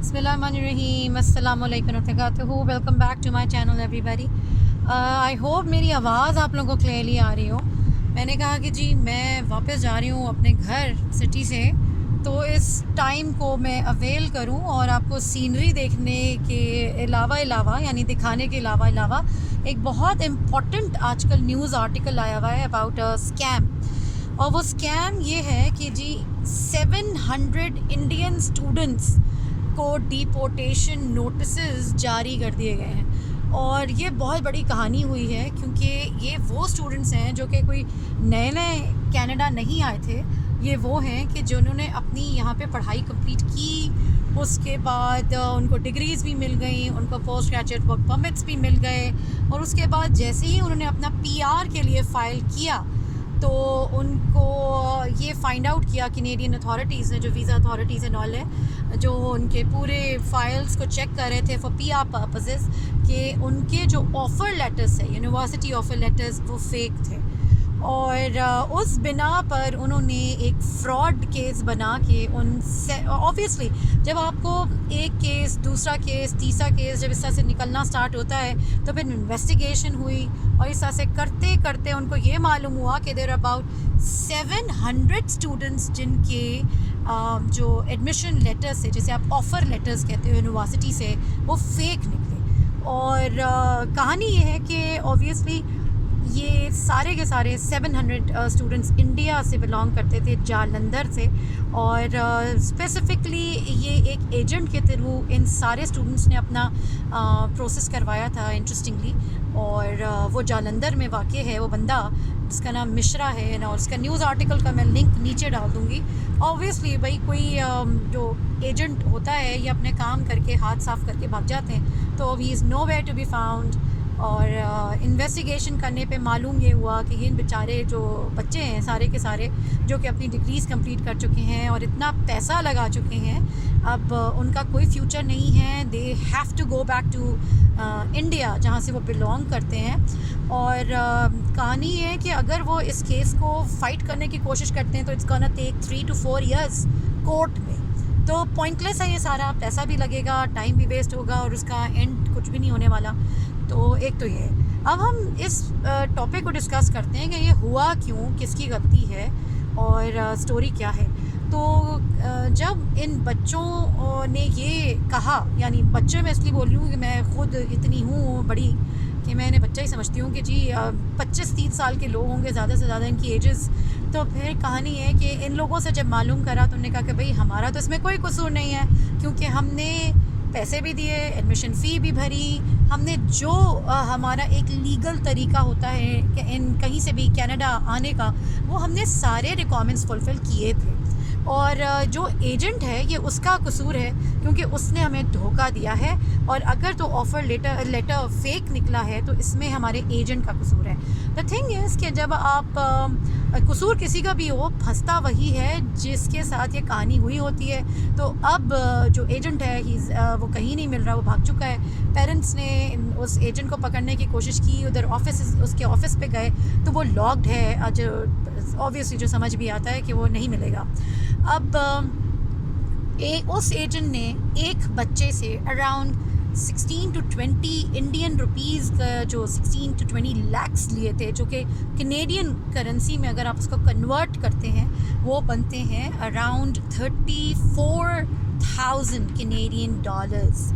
बिस्मिल्लाहिर्रहमानिर्रहीम, अस्सलाम वालेकुम रहमतुल्लाहि। Welcome back to my channel everybody. I hope मेरी आवाज़ आप लोगों को क्लियरली आ रही हो। मैंने कहा कि जी मैं वापस जा रही हूँ अपने घर सिटी से, तो इस टाइम को मैं अवेल करूँ और आपको सीनरी देखने के अलावा यानी दिखाने के अलावा एक बहुत इम्पॉर्टेंट आजकल न्यूज़ आर्टिकल आया हुआ है अबाउट अ स्कैम। और वो स्कैम ये है कि जी 700 इंडियन स्टूडेंट्स को डिपोर्टेशन नोटिसेस जारी कर दिए गए हैं। और ये बहुत बड़ी कहानी हुई है क्योंकि ये वो स्टूडेंट्स हैं जो कि कोई नए नए कनाडा नहीं आए थे। ये वो हैं कि जिन्होंने अपनी यहाँ पे पढ़ाई कंप्लीट की, उसके बाद उनको डिग्रीज़ भी मिल गई, उनको पोस्ट ग्रेजुएट वर्क परमिट्स भी मिल गए, और उसके बाद जैसे ही उन्होंने अपना पीआर के लिए फ़ाइल किया तो उनको ये फ़ाइंड आउट किया कैनेडियन अथॉरिटीज़ ने, जो वीज़ा अथॉरिटीज़ एंड ऑल है, जो उनके पूरे फाइल्स को चेक कर रहे थे फॉर पीआर पर्पसेस, कि उनके जो ऑफ़र लेटर्स है, यूनिवर्सिटी ऑफ़र लेटर्स, वो फेक थे। और उस बिना पर उन्होंने एक फ़्रॉड केस बना के उनसे, ऑब्वियसली जब आपको एक केस, दूसरा केस, तीसरा केस जब इस तरह से निकलना स्टार्ट होता है तो फिर इन्वेस्टिगेशन हुई, और इस तरह से करते करते उनको ये मालूम हुआ कि देर अबाउट 700 स्टूडेंट्स जिनके जो एडमिशन लेटर्स है, जिसे आप ऑफ़र लेटर्स कहते हो यूनिवर्सिटी से, वो फेक निकले। और कहानी ये है कि ऑब्वियसली ये सारे के सारे 700 स्टूडेंट्स इंडिया से बिलोंग करते थे, जालंधर से। और स्पेसिफ़िकली ये एक एजेंट के थ्रू इन सारे स्टूडेंट्स ने अपना प्रोसेस करवाया था, इंटरेस्टिंगली। और वो जालंधर में वाक़ है वो बंदा, जिसका नाम मिश्रा है ना, और उसका न्यूज़ आर्टिकल का मैं लिंक नीचे डाल दूँगी। ऑब्वियसली भाई कोई जो एजेंट होता है ये अपने काम करके हाथ साफ़ करके भाग जाते हैं, तो he is nowhere to be found. और इन्वेस्टिगेशन करने पे मालूम ये हुआ कि ये बेचारे जो बच्चे हैं सारे के सारे, जो कि अपनी डिग्रीज़ कंप्लीट कर चुके हैं और इतना पैसा लगा चुके हैं, अब उनका कोई फ्यूचर नहीं है। They have to go back to India, जहाँ से वो बिलोंग करते हैं। और कहानी ये है कि अगर वो इस केस को फ़ाइट करने की कोशिश करते हैं तो it's gonna take 3 to 4 years court में। तो पॉइंटलेस है ये सारा, पैसा भी लगेगा, टाइम भी वेस्ट होगा, और उसका एंड कुछ भी नहीं होने वाला। तो एक तो ये। अब हम इस टॉपिक को डिस्कस करते हैं कि ये हुआ क्यों, किसकी गलती है, और स्टोरी क्या है। तो जब इन बच्चों ने ये कहा, यानी बच्चे मैं इसलिए बोल रही हूँ कि मैं ख़ुद इतनी हूँ बड़ी कि मैं इन्हें बच्चा ही समझती हूँ कि जी 25-30 साल के लोग होंगे ज़्यादा से ज़्यादा इनकी एजेस। तो फिर कहानी है कि इन लोगों से जब मालूम करा तो उन्होंने कहा कि भाई हमारा तो इसमें कोई कसूर नहीं है, क्योंकि हमने पैसे भी दिए, एडमिशन फ़ी भी भरी, हमने जो हमारा एक लीगल तरीका होता है कि इन कहीं से भी कनाडा आने का, वो हमने सारे रिक्वायरमेंट्स फुलफ़िल किए थे। और जो एजेंट है ये उसका कसूर है, क्योंकि उसने हमें धोखा दिया है। और अगर तो ऑफ़र लेटर फेक निकला है तो इसमें हमारे एजेंट का कसूर है। द थिंग इज़ कि जब आप कसूर किसी का भी हो, फंसता वही है जिसके साथ ये कहानी हुई होती है। तो अब जो एजेंट है वो कहीं नहीं मिल रहा, वो भाग चुका है। पेरेंट्स ने उस एजेंट को पकड़ने की कोशिश की, उधर उसके ऑफिस पे गए तो वो लॉक्ड है। आज ऑब्वियसली जो समझ भी आता है कि वो नहीं मिलेगा। अब उस एजेंट ने एक बच्चे से अराउंड 16 to 20 इंडियन रुपीज़ का, जो 16 to 20 lakhs लिए थे, जो कि कैनेडियन करेंसी में अगर आप उसको कन्वर्ट करते हैं वो बनते हैं अराउंड 34,000 कैनेडियन डॉलर्स।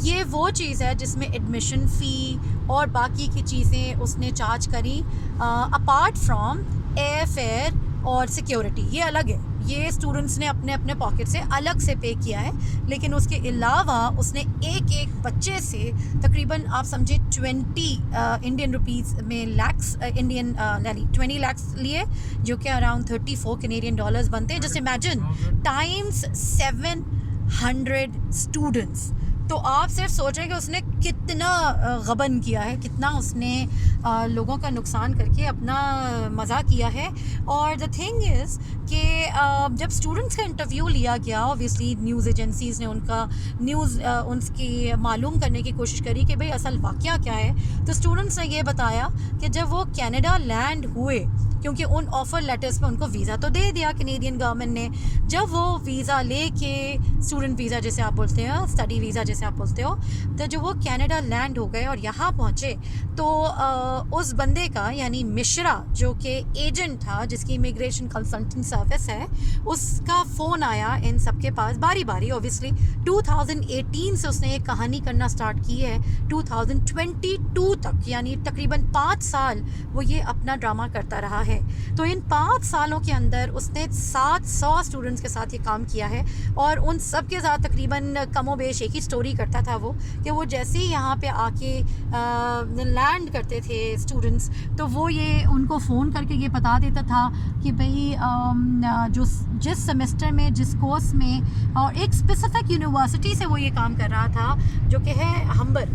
ये वो चीज़ है जिसमें एडमिशन फ़ी और बाकी की चीज़ें उसने चार्ज करी, अपार्ट फ्रॉम एयर फेयर और सिक्योरिटी। ये अलग है, ये स्टूडेंट्स ने अपने अपने पॉकेट से अलग से पे किया है। लेकिन उसके अलावा उसने एक एक बच्चे से तकरीबन आप समझे 20 इंडियन रुपीज़ में लैक्स, इंडियन 20 lakhs लिए, जो कि अराउंड 34 कैनेडियन डॉलर्स बनते हैं। Just imagine times 700 students. तो आप सिर्फ सोच रहे हैं कि उसने कितना गबन किया है, कितना उसने लोगों का नुकसान करके अपना मज़ा किया है। और द थिंग इज़ कि जब स्टूडेंट्स का इंटरव्यू लिया गया, ऑब्वियसली न्यूज़ एजेंसीज़ ने उनकी मालूम करने की कोशिश करी कि भाई असल वाक़या क्या है। तो स्टूडेंट्स ने ये बताया कि जब वो कनाडा लैंड हुए, क्योंकि उन ऑफ़र लेटर्स पे उनको वीज़ा तो दे दिया कैनेडियन गवर्नमेंट ने, जब वो वीज़ा लेके स्टूडेंट वीज़ा जैसे आप बोलते हो, स्टडी वीज़ा जैसे आप बोलते हो, तो जब वो कनाडा लैंड हो गए और यहाँ पहुँचे तो उस बंदे का यानी मिश्रा जो कि एजेंट था जिसकी इमिग्रेशन कंसल्टिंग सर्विस है, उसका फ़ोन आया इन सबके पास बारी बारी। ऑब्वियसली 2018 से उसने ये कहानी करना स्टार्ट की है 2022 तक, यानी तकरीबन 5 साल वो ये अपना ड्रामा करता रहा है। तो इन 5 सालों के अंदर उसने 700 स्टूडेंट्स के साथ ये काम किया है और उन सब के साथ तकरीबन कमोबेश एक ही स्टोरी करता था वो, कि वो जैसे ही यहाँ पे आके लैंड करते थे स्टूडेंट्स, तो वो ये उनको फ़ोन करके ये बता देता था कि भाई जो जिस सेमेस्टर में जिस कोर्स में, और एक स्पेसिफिक यूनिवर्सिटी से वो ये काम कर रहा था जो कि है हम्बर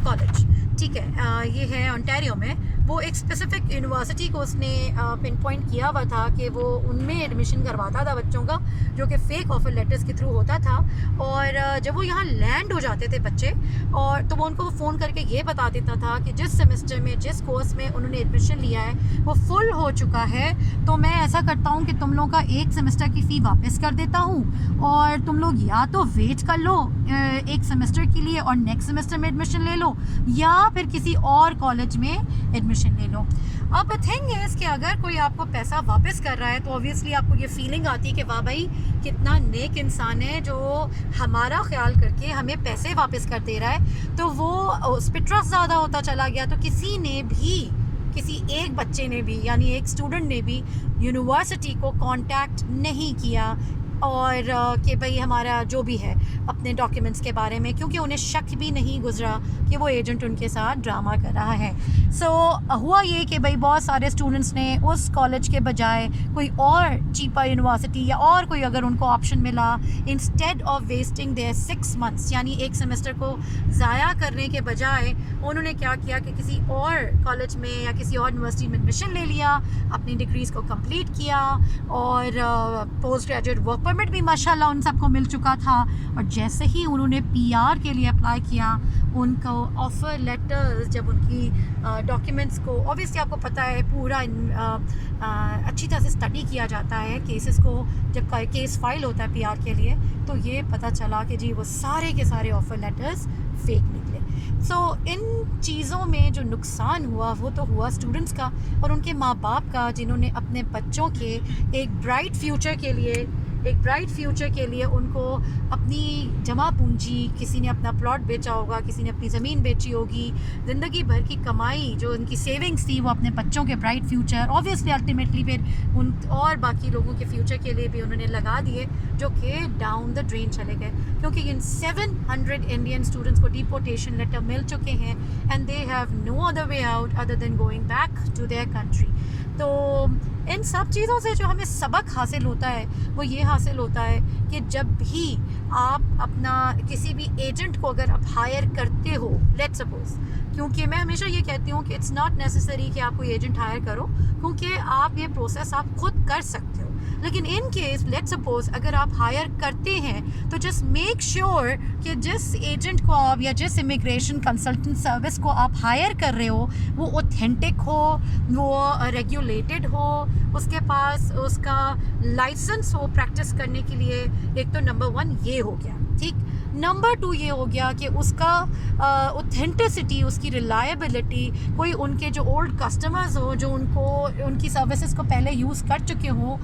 कॉलेज, ठीक है, ये है ओंटारियो में। वो एक स्पेसिफिक यूनिवर्सिटी को उसने पिन पॉइंट किया हुआ था कि वो उनमें एडमिशन करवाता था बच्चों का, जो कि फ़ेक ऑफर लेटर्स के थ्रू होता था। और जब वो यहाँ लैंड हो जाते थे बच्चे, और तो वो उनको फ़ोन करके ये बता देता था कि जिस सेमेस्टर में जिस कोर्स में उन्होंने एडमिशन लिया है वो फुल हो चुका है, तो मैं ऐसा करता हूँ कि तुम लोग का एक सेमेस्टर की फ़ी वापस कर देता हूँ और तुम लोग या तो वेट कर लो एक सेमेस्टर के लिए और नेक्स्ट सेमेस्टर में एडमिशन ले लो, या फिर किसी और कॉलेज में एडमिशन ले लो। अब थिंग है कि अगर कोई आपको पैसा वापस कर रहा है तो ऑब्वियसली आपको ये फीलिंग आती है कि वाह भाई कितना नेक इंसान है जो हमारा ख्याल करके हमें पैसे वापस कर दे रहा है। तो वो उस पर ट्रस्ट ज़्यादा होता चला गया। तो किसी एक बच्चे ने भी, यानी एक स्टूडेंट ने भी यूनिवर्सिटी को कांटेक्ट नहीं किया और कि भाई हमारा जो भी है अपने डॉक्यूमेंट्स के बारे में, क्योंकि उन्हें शक भी नहीं गुजरा कि वो एजेंट उनके साथ ड्रामा कर रहा है। हुआ ये कि भाई बहुत सारे स्टूडेंट्स ने उस कॉलेज के बजाय कोई और चीपर यूनिवर्सिटी या और कोई अगर उनको ऑप्शन मिला, instead of wasting their 6 months यानी एक सेमेस्टर को ज़ाया करने के बजाय, उन्होंने क्या किया कि किसी और कॉलेज में या किसी और यूनिवर्सिटी में एडमिशन ले लिया, अपनी डिग्रीज़ को कंप्लीट किया और पोस्ट ग्रेजुएट वर्क परमिट भी माशाल्लाह उन सबको मिल चुका था। और जैसे ही उन्होंने पीआर के लिए अप्लाई किया, उनको ऑफ़र लेटर्स, जब उनकी डॉक्यूमेंट्स को, ऑब्वियसली आपको पता है पूरा अच्छी तरह से स्टडी किया जाता है केसेस को, जब केस फाइल होता है पीआर के लिए, तो ये पता चला कि जी वो सारे के सारे ऑफ़र लेटर्स फेक निकले। इन चीज़ों में जो नुकसान हुआ वो तो हुआ स्टूडेंट्स का और उनके माँ बाप का, जिन्होंने अपने बच्चों के एक ब्राइट फ्यूचर के लिए उनको अपनी जमा पूंजी, किसी ने अपना प्लॉट बेचा होगा, किसी ने अपनी ज़मीन बेची होगी, ज़िंदगी भर की कमाई जो उनकी सेविंग्स थी वो अपने बच्चों के ब्राइट फ्यूचर, ऑब्वियसली अल्टीमेटली फिर उन और बाकी लोगों के फ्यूचर के लिए भी उन्होंने लगा दिए, जो कि डाउन द ड्रेन चले गए। क्योंकि इन 700 इंडियन स्टूडेंट्स को डिपोर्टेशन लेटर मिल चुके हैं and they have no other way out other than going back to their country. तो इन सब चीज़ों से जो हमें सबक हासिल होता है वो ये हासिल होता है कि जब भी आप अपना किसी भी एजेंट को अगर आप हायर करते हो, लेट्स सपोज, क्योंकि मैं हमेशा ये कहती हूँ कि इट्स नॉट नेसेसरी कि आप कोई एजेंट हायर करो, क्योंकि आप ये प्रोसेस आप खुद कर सकते हो। लेकिन इन केस लेट्स सपोज अगर आप हायर करते हैं तो जस्ट मेक श्योर कि जिस एजेंट को आप या जिस इमिग्रेशन कंसल्टेंट सर्विस को आप हायर कर रहे हो वो ऑथेंटिक हो, वो रेगुलेटेड हो, उसके पास उसका लाइसेंस हो प्रैक्टिस करने के लिए। एक तो नंबर 1 ये हो गया, ठीक। नंबर 2 ये हो गया कि उसका ऑथेंटिसिटी, उसकी रिलायबिलिटी, कोई उनके जो ओल्ड कस्टमर्स हो जो उनकी सर्विसेज को पहले यूज़ कर चुके हों,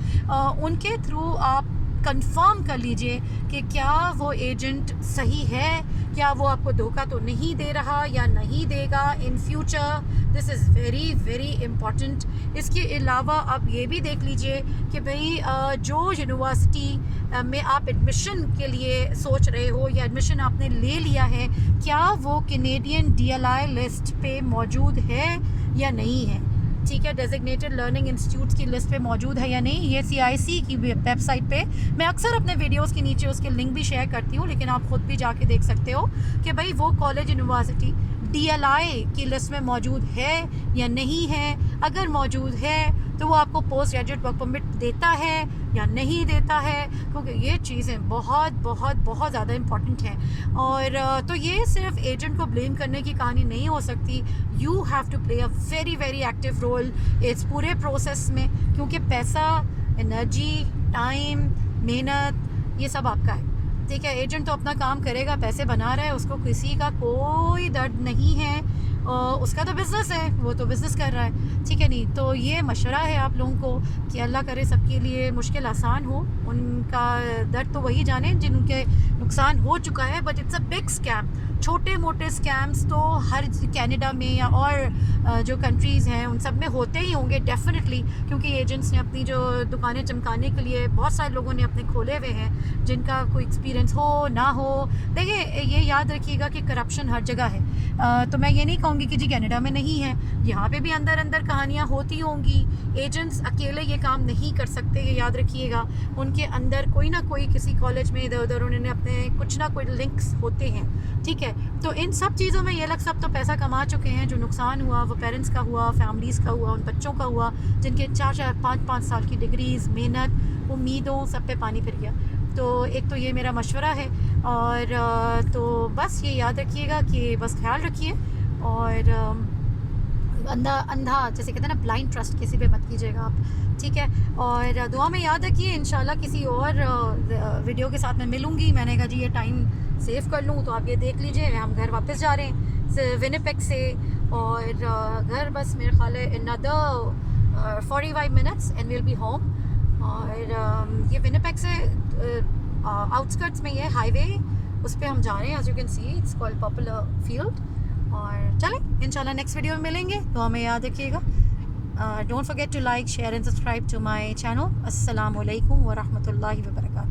उनके थ्रू आप कंफर्म कर लीजिए कि क्या वो एजेंट सही है, क्या वो आपको धोखा तो नहीं दे रहा या नहीं देगा in future. This is very very important. इसके अलावा आप ये भी देख लीजिए कि भाई जो यूनिवर्सिटी में आप एडमिशन के लिए सोच रहे हो या एडमिशन आपने ले लिया है, क्या वो कैनेडियन DLI लिस्ट पे मौजूद है या नहीं है, ठीक है, डेजिग्नेटेड लर्निंग इंस्टीट्यूट्स की लिस्ट पे मौजूद है या नहीं। ये CIC की वेबसाइट पे मैं अक्सर अपने वीडियोस के नीचे उसके लिंक भी शेयर करती हूँ, लेकिन आप खुद भी जाके देख सकते हो कि भाई वो कॉलेज यूनिवर्सिटी DLI की लिस्ट में मौजूद है या नहीं है। अगर मौजूद है तो वो आपको पोस्ट ग्रेजुएट वर्क परमिट देता है या नहीं देता है, क्योंकि ये चीज़ें बहुत बहुत बहुत ज़्यादा इम्पॉर्टेंट हैं। और तो ये सिर्फ एजेंट को ब्लेम करने की कहानी नहीं हो सकती। You have to play a very very active role इस पूरे प्रोसेस में, क्योंकि पैसा, एनर्जी, टाइम, मेहनत ये सब आपका है। ठीक है, एजेंट तो अपना काम करेगा, पैसे बना रहा है, उसको किसी का कोई दर्द नहीं है, उसका तो बिज़नेस है, वो तो बिज़नेस कर रहा है। ठीक है, नहीं तो ये मशवरा है आप लोगों को कि अल्लाह करे सबके लिए मुश्किल आसान हो। उनका दर्द तो वही जाने जिनके नुकसान हो चुका है, but it's a big scam. छोटे मोटे स्कैम्स तो हर कनाडा में या और जो कंट्रीज़ हैं उन सब में होते ही होंगे डेफिनेटली, क्योंकि एजेंट्स ने अपनी जो दुकानें चमकाने के लिए बहुत सारे लोगों ने अपने खोले हुए हैं, जिनका कोई एक्सपीरियंस हो ना हो। देखिए, ये याद रखिएगा कि करप्शन हर जगह है। तो मैं ये नहीं कहूँगी कि जी कनाडा में नहीं है, यहाँ पे भी अंदर अंदर कहानियाँ होती होंगी। एजेंट्स अकेले ये काम नहीं कर सकते, ये याद रखिएगा। उनके अंदर कोई ना कोई किसी कॉलेज में इधर उधर उन्होंने अपने कुछ ना कोई लिंक्स होते हैं। ठीक है, तो इन सब चीज़ों में ये लोग सब तो पैसा कमा चुके हैं। जो नुकसान हुआ वो पेरेंट्स का हुआ, फैमिलीज़ का हुआ, उन बच्चों का हुआ जिनके 4-4, 5-5 साल की डिग्रीज़, मेहनत, उम्मीदों सब पे पानी फिर गया। तो एक तो ये मेरा मशवरा है, और तो बस ये याद रखिएगा कि बस ख्याल रखिए, और अंधा जैसे कहते हैं ना, ब्लाइंड ट्रस्ट किसी पे मत कीजिएगा आप। ठीक है, और दुआ में याद रखिए। इंशाल्लाह किसी और वीडियो के साथ मैं मिलूँगी। मैंने कहा जी ये टाइम सेव कर लूँ, तो आप ये देख लीजिए। हम घर वापस जा रहे हैं विनिपेग से, और घर बस मेरे ख्याल है another 45 minutes and we'll be home। और ये विनिपेग से आउटस्कर्ट्स में ये हाईवे, उस पर हम जा रहे हैं। As you can see it's called popular field. और चलें इंशाल्लाह नेक्स्ट वीडियो में मिलेंगे, तो हमें याद रखिएगा। Don't forget to like, share and subscribe to my channel. अस्सलाम वालेकुम व रहमतुल्लाहि व बरकातहू।